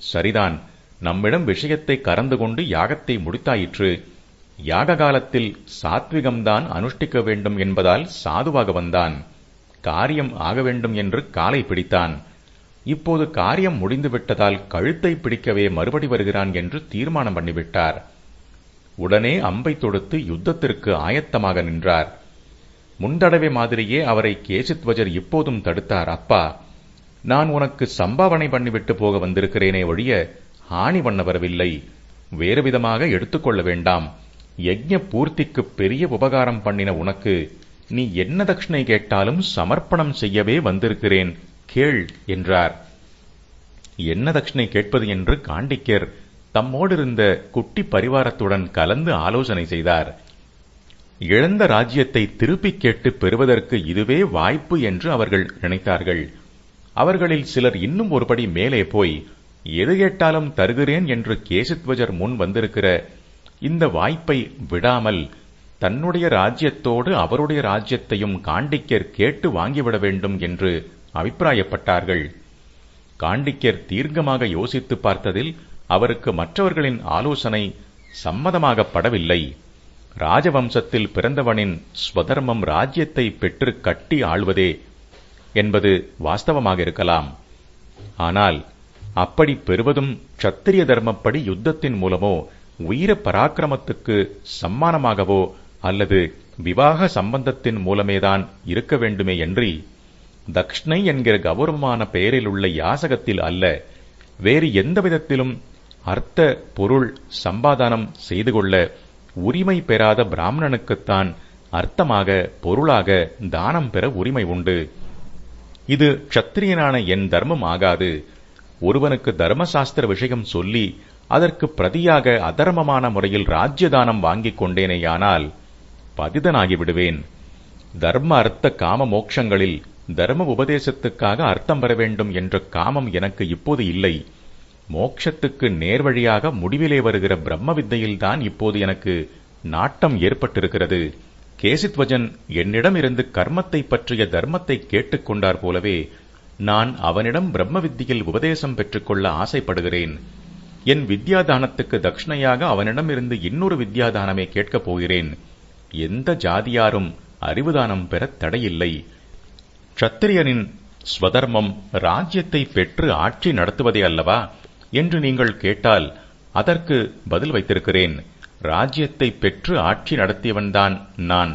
சரிதான், நம்மிடம் விஷயத்தை கறந்து கொண்டு யாகத்தை முடித்தாயிற்று. யாக காலத்தில் சாத்விகம்தான் அனுஷ்டிக்க வேண்டும் என்பதால் சாதுவாக வந்தான். காரியம் ஆக வேண்டும் என்று காலை பிடித்தான். இப்போது காரியம் முடிந்துவிட்டதால் கழுத்தை பிடிக்கவே மறுபடி வருகிறான் என்று தீர்மானம் பண்ணிவிட்டார். உடனே அம்பை தொடுத்து யுத்தத்திற்கு ஆயத்தமாக நின்றார். முந்தடவை மாதிரியே அவரை கேசித்வஜர் இப்போதும் தடுத்தார். அப்பா, நான் உனக்கு சம்பாவனை பண்ணிவிட்டு போக வந்திருக்கிறேனே ஒழிய ஹானி பண்ண வரவில்லை. வேறு விதமாக எடுத்துக்கொள்ள வேண்டாம். யஜ்ஞ பூர்த்திக்கு பெரிய உபகாரம் பண்ணின உனக்கு நீ என்ன தட்சிணை கேட்டாலும் சமர்ப்பணம் செய்யவே வந்திருக்கிறேன், கேள் என்றார். என்ன தட்சிணை கேட்பது என்று காண்டிக்யர் தம்மோடிருந்த குட்டி பரிவாரத்துடன் கலந்து ஆலோசனை செய்தார். இழந்த ராஜ்யத்தை திருப்பிக் கேட்டு பெறுவதற்கு இதுவே வாய்ப்பு என்று அவர்கள் நினைத்தார்கள். அவர்களில் சிலர் இன்னும் ஒருபடி மேலே போய், எது கேட்டாலும் தருகிறேன் என்று கேசித்வஜர் முன் வந்திருக்கிற இந்த வாய்ப்பை விடாமல் தன்னுடைய ராஜ்யத்தோடு அவருடைய ராஜ்யத்தையும் காண்டிக்யர் கேட்டு வாங்கிவிட வேண்டும் என்று அபிப்பிராயப்பட்டார்கள். காண்டிக்யர் தீர்க்கமாக யோசித்து பார்த்ததில் அவருக்கு மற்றவர்களின் ஆலோசனை சம்மதமாகப்படவில்லை. ராஜவம்சத்தில் பிறந்தவனின் ஸ்வதர்மம் ராஜ்யத்தை பெற்று கட்டி ஆள்வதே என்பது வாஸ்தவமாக இருக்கலாம். ஆனால் அப்படி பெறுவதும் க்ஷத்திரிய தர்மப்படி யுத்தத்தின் மூலமோ வீர பராக்கிரமத்துக்கு சம்மானமாகவோ அல்லது விவாக சம்பந்தத்தின் மூலமேதான் இருக்க வேண்டுமேயன்றி தக்ஷ்ணை என்கிற கௌரவமான பெயரில் உள்ள யாசகத்தில் அல்ல, வேறு எந்த விதத்திலும் அர்த்த பொருள் சம்பாதானம் செய்து கொள்ள உரிமை பெறாத பிராமணனுக்குத்தான் அர்த்தமாக பொருளாக தானம் பெற உரிமை உண்டு. இது க்ஷத்திரியனான என் தர்மம் ஆகாது. ஒருவனுக்கு தர்மசாஸ்திர விஷயம் சொல்லி அதற்கு பிரதியாக அதர்மமான முறையில் ராஜ்யதானம் வாங்கிக் கொண்டேனேயானால் பதிதனாகிவிடுவேன். தர்ம அர்த்த காம மோட்சங்களில் தர்ம உபதேசத்துக்காக அர்த்தம் பெற வேண்டும் என்ற காமம் எனக்கு இப்போது இல்லை. மோட்சத்துக்கு நேர்வழியாக முடிவிலே வருகிற பிரம்ம வித்தையில்தான் இப்போது எனக்கு நாட்டம் ஏற்பட்டிருக்கிறது. கேசித்வஜன் என்னிடம் இருந்து கர்மத்தை பற்றிய தர்மத்தை கேட்டுக்கொண்டார் போலவே நான் அவனிடம் பிரம்ம வித்தியில் உபதேசம் பெற்றுக்கொள்ள ஆசைப்படுகிறேன். என் வித்யாதானத்துக்கு தட்சிணையாக அவனிடம் இருந்து இன்னொரு வித்யாதானமே கேட்கப் போகிறேன். எந்த ஜாதியாரும் அறிவுதானம் பெற தடையில்லை. க்ஷத்திரியனின் ஸ்வதர்மம் ராஜ்யத்தை பெற்று ஆட்சி நடத்துவதே அல்லவா என்று நீங்கள் கேட்டால் அதற்கு பதில் வைத்திருக்கிறேன். ராஜ்யத்தை பெற்று ஆட்சி நடத்தியவன்தான் நான்.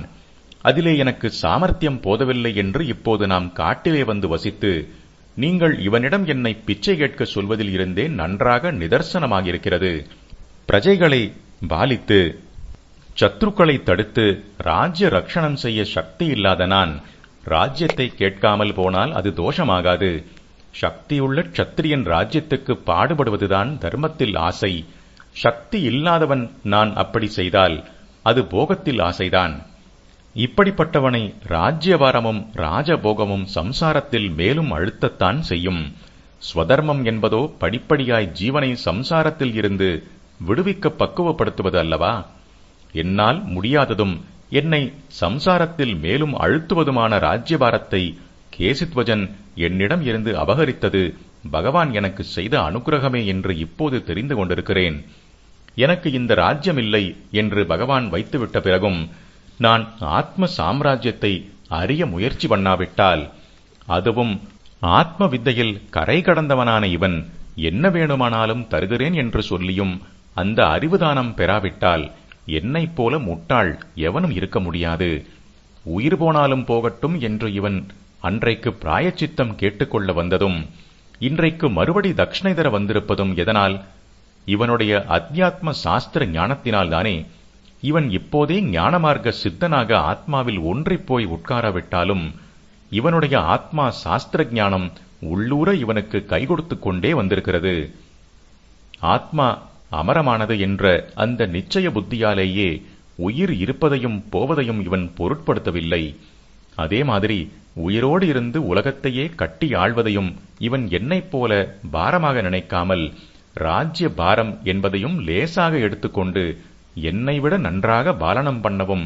அதிலே எனக்கு சாமர்த்தியம் போதவில்லை என்று இப்போது நாம் காட்டிலே வந்து வசித்து நீங்கள் இவனிடம் என்னை பிச்சை கேட்க சொல்வதில் இருந்தே நன்றாக நிதர்சனமாகியிருக்கிறது. பிரஜைகளை பாலித்து சத்ருக்களை தடுத்து ராஜ்ய ரக்ஷணம் செய்ய சக்தி இல்லாத நான் ராஜ்யத்தை கேட்காமல் போனால் அது தோஷமாகாது. சக்தியுள்ள க்ஷத்திரியன் ராஜ்யத்துக்கு பாடுபடுவதுதான் தர்மத்தில் ஆசை. சக்தி இல்லாதவன் நான் அப்படி செய்தால் அது போகத்தில் ஆசைதான். இப்படிப்பட்டவனை ராஜ்யபாரமும் ராஜபோகமும் சம்சாரத்தில் மேலும் அழுத்தத்தான் செய்யும். ஸ்வதர்மம் என்பதோ படிப்படியாய் ஜீவனை சம்சாரத்தில் இருந்து விடுவிக்க பக்குவப்படுத்துவது அல்லவா? என்னால் முடியாததும் என்னை சம்சாரத்தில் மேலும் அழுத்துவதுமான ராஜ்யபாரத்தை கேசித்வஜன் என்னிடம் இருந்து அபகரித்தது பகவான் எனக்கு செய்த அனுக்கிரகமே என்று இப்போது தெரிந்து கொண்டிருக்கிறேன். எனக்கு இந்த ராஜ்யமில்லை என்று பகவான் வைத்துவிட்ட பிறகும் நான் ஆத்ம சாம்ராஜ்யத்தை அறிய முயற்சி பண்ணாவிட்டால், அதுவும் ஆத்ம வித்தையில் கரை கடந்தவனான இவன் என்ன வேணுமானாலும் தருகிறேன் என்று சொல்லியும் அந்த அறிவுதானம் பெறாவிட்டால் என்னைப் போல முட்டாள் எவனும் இருக்க முடியாது. உயிர் போனாலும் போகட்டும் என்று இவன் அன்றைக்கு பிராயச்சித்தம் கேட்டுக்கொள்ள வந்ததும் இன்றைக்கு மறுபடி தட்சிணை தர வந்திருப்பதும் எதனால்? இவனுடைய அத்தியாத்ம சாஸ்திர ஞானத்தினால்தானே. இவன் இப்போதே ஞானமார்க்க சித்தனாக ஆத்மாவில் ஒன்றிப்போய் உட்காராவிட்டாலும் இவனுடைய ஆத்மா சாஸ்திர ஞானம் உள்ளூர இவனுக்கு கை கொடுத்துக் கொண்டே வந்திருக்கிறது. ஆத்மா அமரமானது என்ற அந்த நிச்சய புத்தியாலேயே உயிர் இருப்பதையும் போவதையும் இவன் பொருட்படுத்தவில்லை. அதே மாதிரி உயிரோடு இருந்து உலகத்தையே கட்டி ஆள்வதையும் இவன் என்னைப் போல பாரமாக நினைக்காமல் ராஜ்ய பாரம் என்பதையும் லேசாக எடுத்துக்கொண்டு என்னை விட நன்றாக பாலனம் பண்ணவும்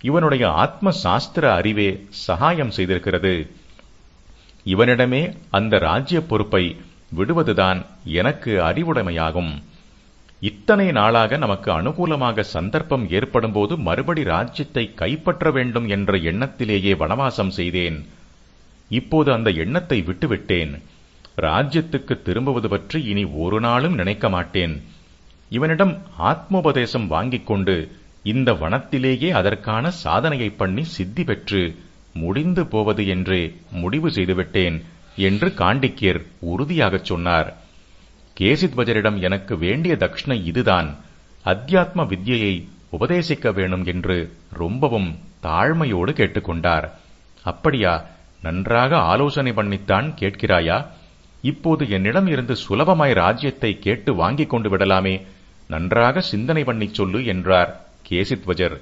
இவனுடைய ஆத்ம சாஸ்திர அறிவே சகாயம் செய்திருக்கிறது. இவனிடமே அந்த ராஜ்ய பொறுப்பை விடுவதுதான் எனக்கு அறிவுடைமையாகும். இத்தனை நாளாக நமக்கு அனுகூலமாக சந்தர்ப்பம் ஏற்படும்போது மறுபடி ராஜ்யத்தை கைப்பற்ற வேண்டும் என்ற எண்ணத்திலேயே வனவாசம் செய்தேன். இப்போது அந்த எண்ணத்தை விட்டுவிட்டேன். ராஜ்யத்துக்கு திரும்புவது பற்றி இனி ஒரு நாளும் நினைக்க மாட்டேன். இவனிடம் ஆத்மோபதேசம் வாங்கிக் கொண்டு இந்த வனத்திலேயே அதற்கான சாதனையை பண்ணி சித்தி பெற்று முடிந்து போவது என்றே முடிவு செய்துவிட்டேன் என்று காண்டிக்கியர் உறுதியாகச் சொன்னார். கேசித்வஜரிடம் எனக்கு வேண்டிய தட்சிணை இதுதான், அத்தியாத்ம வித்யையை உபதேசிக்க வேணும் என்று ரொம்பவும் தாழ்மையோடு கேட்டுக்கொண்டார். அப்படியா, நன்றாக ஆலோசனை பண்ணித்தான் கேட்கிறாயா? இப்போது என்னிடம் இருந்து சுலபமாய் ராஜ்யத்தை கேட்டு வாங்கிக் கொண்டு விடலாமே, நன்றாக சிந்தனை பண்ணிச் சொல்லு என்றார் கேசித்வஜர்.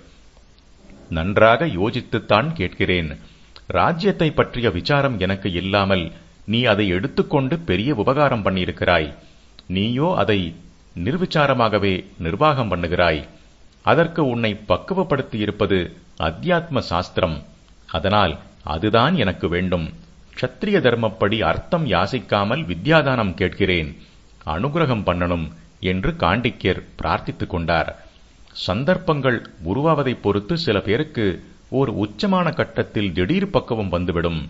நன்றாக யோசித்துத்தான் கேட்கிறேன். ராஜ்யத்தை பற்றிய விசாரம் எனக்கு இல்லாமல் நீ அதை எடுத்துக்கொண்டு பெரிய உபகாரம் பண்ணியிருக்கிறாய். நீயோ அதை நிர்விசாரமாகவே நிர்வாகம் பண்ணுகிறாய். அதற்கு உன்னை பக்குவப்படுத்தியிருப்பது அத்தியாத்ம சாஸ்திரம். அதனால் அதுதான் எனக்கு வேண்டும். க்ஷத்திரிய தர்மப்படி அர்த்தம் யாசிக்காமல் வித்யாதானம் கேட்கிறேன், அனுகிரகம் பண்ணணும் என்று காண்டிக்கியர் பிரார்த்தித்துக் கொண்டார். சந்தர்ப்பங்கள் உருவாவதைப் பொறுத்து சில பேருக்கு ஓர் உச்சமான கட்டத்தில் திடீர் பக்குவம் வந்துவிடும்.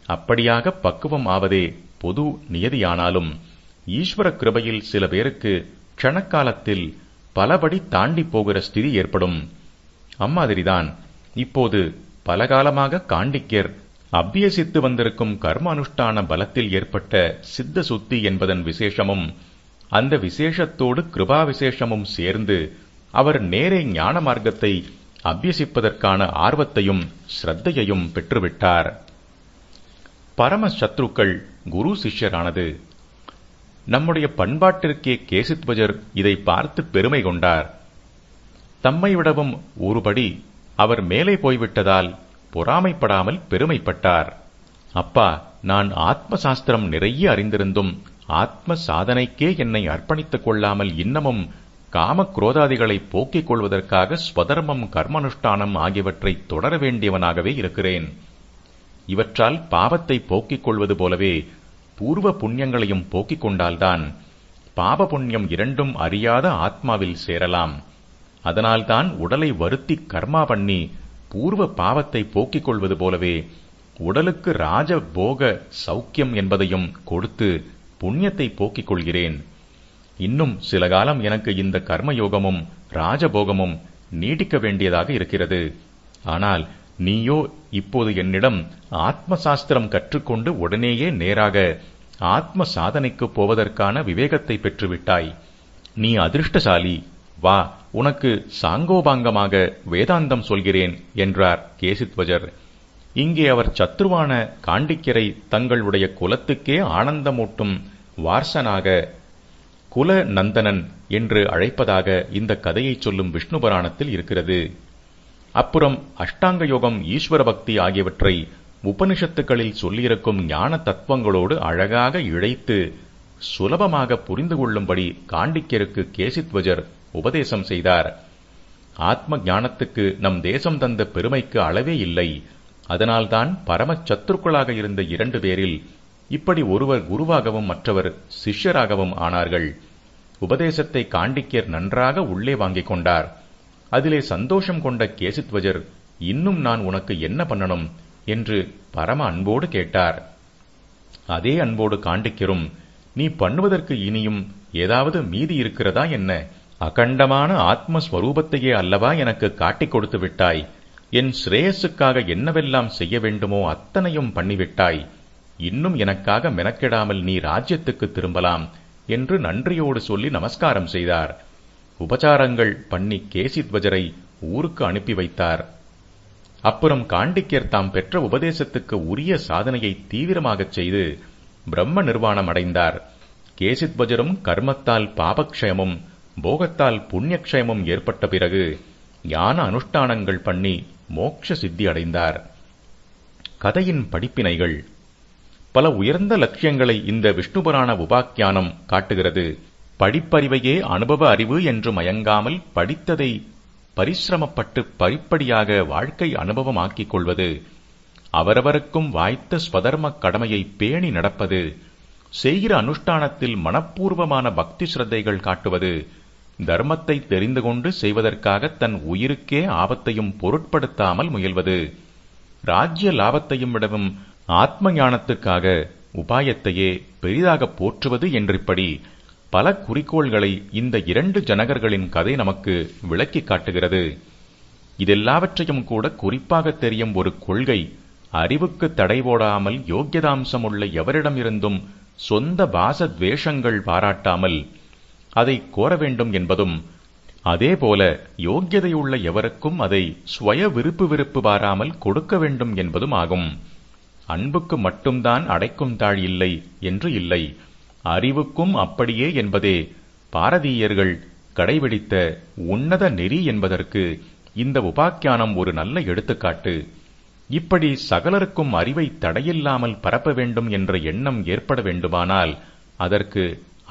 அப்படியாக பக்குவம் ஆவதே பொது நியதியானாலும் ஈஸ்வர கிருபையில் சில பேருக்கு க்ஷணக்காலத்தில் பலபடி தாண்டி போகிற ஸ்திதி ஏற்படும். அம்மாதிரிதான் இப்போது பலகாலமாக காண்டிக்கியர் அபியசித்து வந்திருக்கும் கர்ம அனுஷ்டான பலத்தில் ஏற்பட்ட சித்த சுத்தி என்பதன் விசேஷமும் அந்த விசேஷத்தோடு கிருபா விசேஷமும் சேர்ந்து அவர் நேரே ஞான மார்க்கத்தை அபியசிப்பதற்கான ஆர்வத்தையும் ஸ்ரத்தையையும் பெற்றுவிட்டார். பரம சத்ருக்கள் குரு சிஷ்யரானது. நம்முடைய பண்பாட்டிற்கே கேசித்வஜர் இதை பார்த்து பெருமை கொண்டார். தம்மை விடவும் ஒருபடி அவர் மேலே போய்விட்டதால் பொறாமைப்படாமல் பெருமைப்பட்டார். அப்பா, நான் ஆத்ம சாஸ்திரம் நிறைய அறிந்திருந்தும் ஆத்ம சாதனைக்கே என்னை அர்ப்பணித்துக் கொள்ளாமல் இன்னமும் காமக்ரோதாதிகளை போக்கிக் கொள்வதற்காக ஸ்வதர்மம் கர்மானுஷ்டானம் ஆகியவற்றை தொடர வேண்டியவனாகவே இருக்கிறேன். இவற்றால் பாவத்தை போக்கிக் கொள்வது போலவே பூர்வ புண்ணியங்களையும் போக்கிக் கொண்டால்தான் பாப புண்ணியம் இரண்டும் அறியாத ஆத்மாவில் சேரலாம். அதனால்தான் உடலை வருத்தி கர்மா பண்ணி பூர்வ பாவத்தை போக்கிக் கொள்வது போலவே உடலுக்கு ராஜ போக சௌக்கியம் என்பதையும் கொடுத்து புண்ணியத்தை போக்கிக் கொள்கிறேன். இன்னும் சில காலம் எனக்கு இந்த கர்மயோகமும் ராஜபோகமும் நீடிக்க வேண்டியதாக இருக்கிறது. ஆனால் நீயோ இப்போது என்னிடம் ஆத்ம சாஸ்திரம் கற்றுக்கொண்டு உடனேயே நேராக ஆத்ம சாதனைக்கு போவதற்கான விவேகத்தை பெற்றுவிட்டாய். நீ அதிர்ஷ்டசாலி. வா, உனக்கு சாங்கோபாங்கமாக வேதாந்தம் சொல்கிறேன் என்றார் கேசித்வஜர். இங்கே அவர் சத்ருவான காண்டிக்கியரை தங்களுடைய குலத்துக்கே ஆனந்தமூட்டும் வார்சனாக குல நந்தனன் என்று அழைப்பதாக இந்த கதையை சொல்லும் விஷ்ணு புராணத்தில் இருக்கிறது. அப்புறம் அஷ்டாங்க யோகம், ஈஸ்வர பக்தி ஆகியவற்றை உபனிஷத்துக்களில் சொல்லியிருக்கும் ஞான தத்துவங்களோடு அழகாக இழைத்து சுலபமாக புரிந்து கொள்ளும்படி காண்டிக்கியருக்கு கேசித்வஜர் உபதேசம் செய்தார். ஆத்ம ஞானத்துக்கு நம் தேசம் தந்த பெருமைக்கு அளவே இல்லை. அதனால்தான் பரம சத்துருக்களாக இருந்த 2 பேரில் இப்படி ஒருவர் குருவாகவும் மற்றவர் சிஷ்யராகவும் ஆனார்கள். உபதேசத்தை காண்டிக்கியர் நன்றாக உள்ளே வாங்கிக் கொண்டார். அதிலே சந்தோஷம் கொண்ட கேசித்வஜர், இன்னும் நான் உனக்கு என்ன பண்ணணும் என்று பரம அன்போடு கேட்டார். அதே அன்போடு காண்டிக்கியரும், நீ பண்ணுவதற்கு இனியும் ஏதாவது மீதி இருக்கிறதா என்ன? அகண்டமான ஆத்மஸ்வரூபத்தையே அல்லவா எனக்கு காட்டிக் கொடுத்து விட்டாய். என் ஸ்ரேயஸுக்காக என்னவெல்லாம் செய்ய வேண்டுமோ அத்தனையும் பண்ணிவிட்டாய். இன்னும் எனக்காக மெனக்கெடாமல் நீ ராஜ்யத்துக்கு திரும்பலாம் என்று நன்றியோடு சொல்லி நமஸ்காரம் செய்தார். உபசாரங்கள் பண்ணி கேசித்வஜரை ஊருக்கு அனுப்பி வைத்தார். அப்புறம் காண்டிக்கியர் தாம் பெற்ற உபதேசத்துக்கு உரிய சாதனையை தீவிரமாகச் செய்து பிரம்ம நிர்வாணம் அடைந்தார். கேசித்வஜரும் கர்மத்தால் பாபக்ஷயமும் போகத்தால் புண்ணியக்ஷயமும் ஏற்பட்ட பிறகு ஞான அனுஷ்டானங்கள் பண்ணி மோட்ச சித்தி அடைந்தார். கதையின் படிப்பினைகள். பல உயர்ந்த லட்சியங்களை இந்த விஷ்ணு புராண உபாக்கியானம் காட்டுகிறது. படிப்பறிவையே அனுபவ அறிவு என்று மயங்காமல் படித்ததை பரிசிரமப்பட்டு படிப்படியாக வாழ்க்கை அனுபவமாக்கிக் கொள்வது, அவரவருக்கும் வாய்த்த ஸ்வதர்ம கடமையை பேணி நடப்பது, செய்கிற அனுஷ்டானத்தில் மனப்பூர்வமான பக்தி ஸ்ரத்தைகள் காட்டுவது, தர்மத்தை தெரிந்து கொண்டு செய்வதற்காக தன் உயிருக்கே ஆபத்தையும் பொருட்படுத்தாமல் முயல்வது, ராஜ்ய லாபத்தையும் விடவும் ஆத்ம ஞானத்துக்காக உபாயத்தையே பெரிதாக போற்றுவது என்றிப்படி பல குறிக்கோள்களை இந்த 2 ஜனகர்களின் கதை நமக்கு விளக்கி காட்டுகிறது. இதெல்லாவற்றையும் கூட குறிப்பாக தெரியும் ஒரு கொள்கை, அறிவுக்கு தடை போடாமல் யோக்கியதாம்சமுள்ள எவரிடமிருந்தும் சொந்த பாச துவேஷங்கள் பாராட்டாமல் அதை கோர வேண்டும் என்பதும், அதேபோல யோக்கியதையுள்ள எவருக்கும் அதை ஸ்வய விருப்பு பாராமல் கொடுக்க வேண்டும் என்பதும் ஆகும். அன்புக்கு மட்டும்தான் அடைக்கும் தாழ் இல்லை என்று இல்லை, அறிவுக்கும் அப்படியே என்பதே பாரதீயர்கள் கடைபிடித்த உன்னத நெறி என்பதற்கு இந்த உபாக்கியானம் ஒரு நல்ல எடுத்துக்காட்டு. இப்படி சகலருக்கும் அறிவை தடையில்லாமல் பரப்ப வேண்டும் என்ற எண்ணம் ஏற்பட வேண்டுமானால் அதற்கு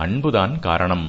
அன்புதான் காரணம்.